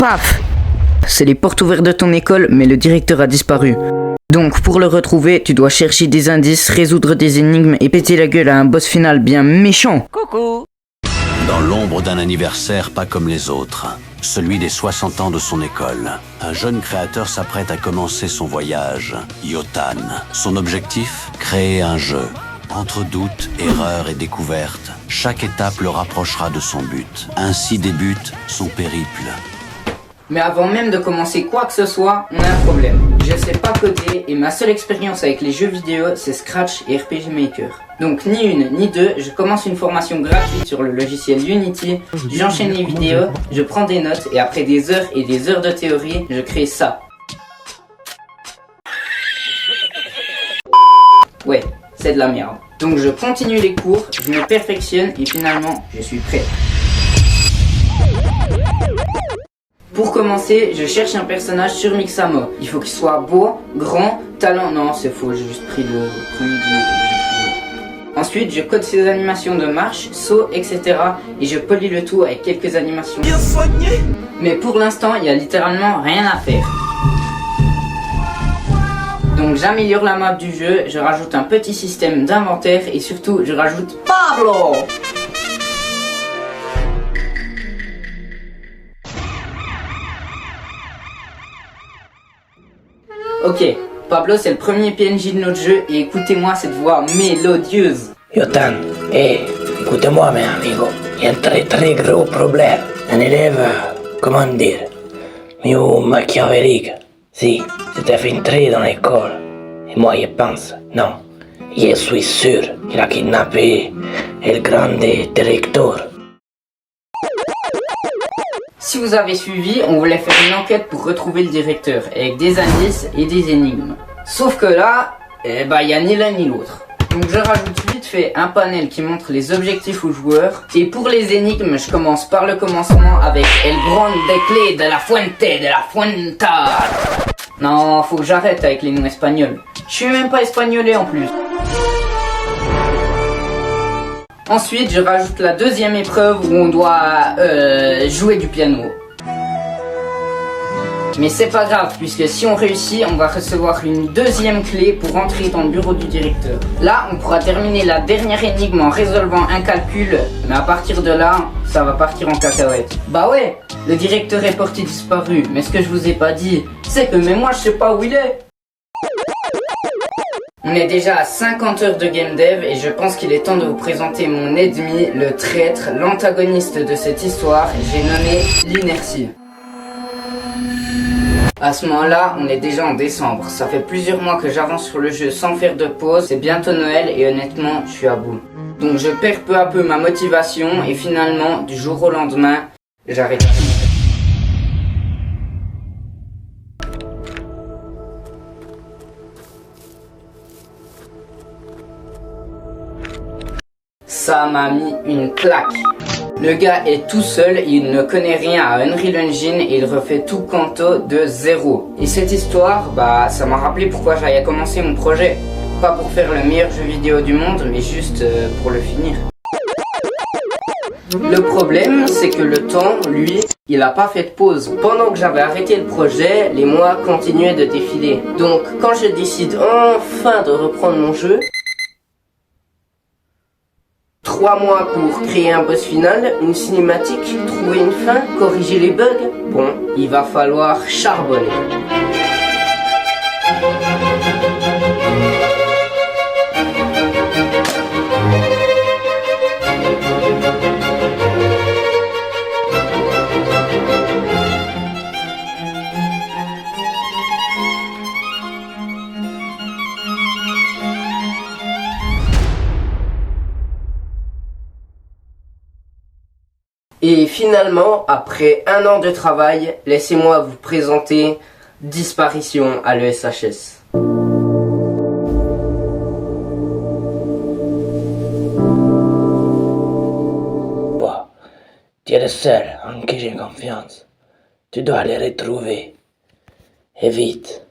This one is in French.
paf! C'est les portes ouvertes de ton école, mais le directeur a disparu. Donc pour le retrouver, tu dois chercher des indices, résoudre des énigmes et péter la gueule à un boss final bien méchant. Coucou! Dans l'ombre d'un anniversaire pas comme les autres, celui des 60 ans de son école, un jeune créateur s'apprête à commencer son voyage, Yotan. Son objectif, créer un jeu. Entre doutes, erreurs et découvertes, chaque étape le rapprochera de son but. Ainsi débute son périple. Mais avant même de commencer quoi que ce soit, on a un problème. Je sais pas coder et ma seule expérience avec les jeux vidéo, c'est Scratch et RPG Maker. Donc ni une ni deux, je commence une formation gratuite sur le logiciel Unity, j'enchaîne les vidéos, je prends des notes et après des heures et des heures de théorie, je crée ça. Ouais, c'est de la merde. Donc je continue les cours, je me perfectionne et finalement, je suis prêt. Pour commencer, je cherche un personnage sur Mixamo. Il faut qu'il soit beau, grand, talent... Non, c'est faux, j'ai juste pris le premier que Ensuite, je code ses animations de marche, saut, etc. Et je polis le tout avec quelques animations. Bien soigné. Mais pour l'instant, il n'y a littéralement rien à faire. Donc j'améliore la map du jeu, je rajoute un petit système d'inventaire et surtout, je rajoute Pablo. Ok, Pablo c'est le premier PNJ de notre jeu et écoutez-moi cette voix mélodieuse. Yotan, écoutez-moi mes amigos, il y a un très gros problème. Un élève, comment dire, mieux machiavélique. Si, s'est infiltré dans l'école. Et moi je pense, non, je suis sûr qu'il a kidnappé le grand directeur. Si vous avez suivi, on voulait faire une enquête pour retrouver le directeur, avec des indices et des énigmes. Sauf que là, il n'y a ni l'un ni l'autre. Donc je rajoute vite fait un panel qui montre les objectifs aux joueurs. Et pour les énigmes, je commence par le commencement avec El Grande Clé de la Fuente de la Fuenta. Non, faut que j'arrête avec les noms espagnols. Je suis même pas espagnolé en plus. Ensuite, je rajoute la deuxième épreuve où on doit jouer du piano. Mais c'est pas grave, puisque si on réussit, on va recevoir une deuxième clé pour entrer dans le bureau du directeur. Là, on pourra terminer la dernière énigme en résolvant un calcul, mais à partir de là, ça va partir en cacahuète. Bah ouais, le directeur est porté disparu, mais ce que je vous ai pas dit, c'est que même moi je sais pas où il est. On est déjà à 50 heures de game dev et je pense qu'il est temps de vous présenter mon ennemi, le traître, l'antagoniste de cette histoire, j'ai nommé l'inertie. À ce moment-là, on est déjà en décembre, ça fait plusieurs mois que j'avance sur le jeu sans faire de pause, c'est bientôt Noël et honnêtement, je suis à bout. Donc je perds peu à peu ma motivation et finalement, du jour au lendemain, j'arrête. Ça m'a mis une claque. Le gars est tout seul, il ne connaît rien à Unreal Engine et il refait tout Kanto de zéro. Et cette histoire, ça m'a rappelé pourquoi j'avais commencé mon projet. Pas pour faire le meilleur jeu vidéo du monde, mais juste pour le finir. Le problème, c'est que le temps, lui, il a pas fait de pause. Pendant que j'avais arrêté le projet, les mois continuaient de défiler. Donc, quand je décide enfin de reprendre mon jeu, 3 mois pour créer un boss final, une cinématique, trouver une fin, corriger les bugs. Bon, il va falloir charbonner. Et finalement, après 1 an de travail, laissez-moi vous présenter Disparition à l'ESHS. Tu es le seul en qui j'ai confiance. Tu dois les retrouver. Et vite.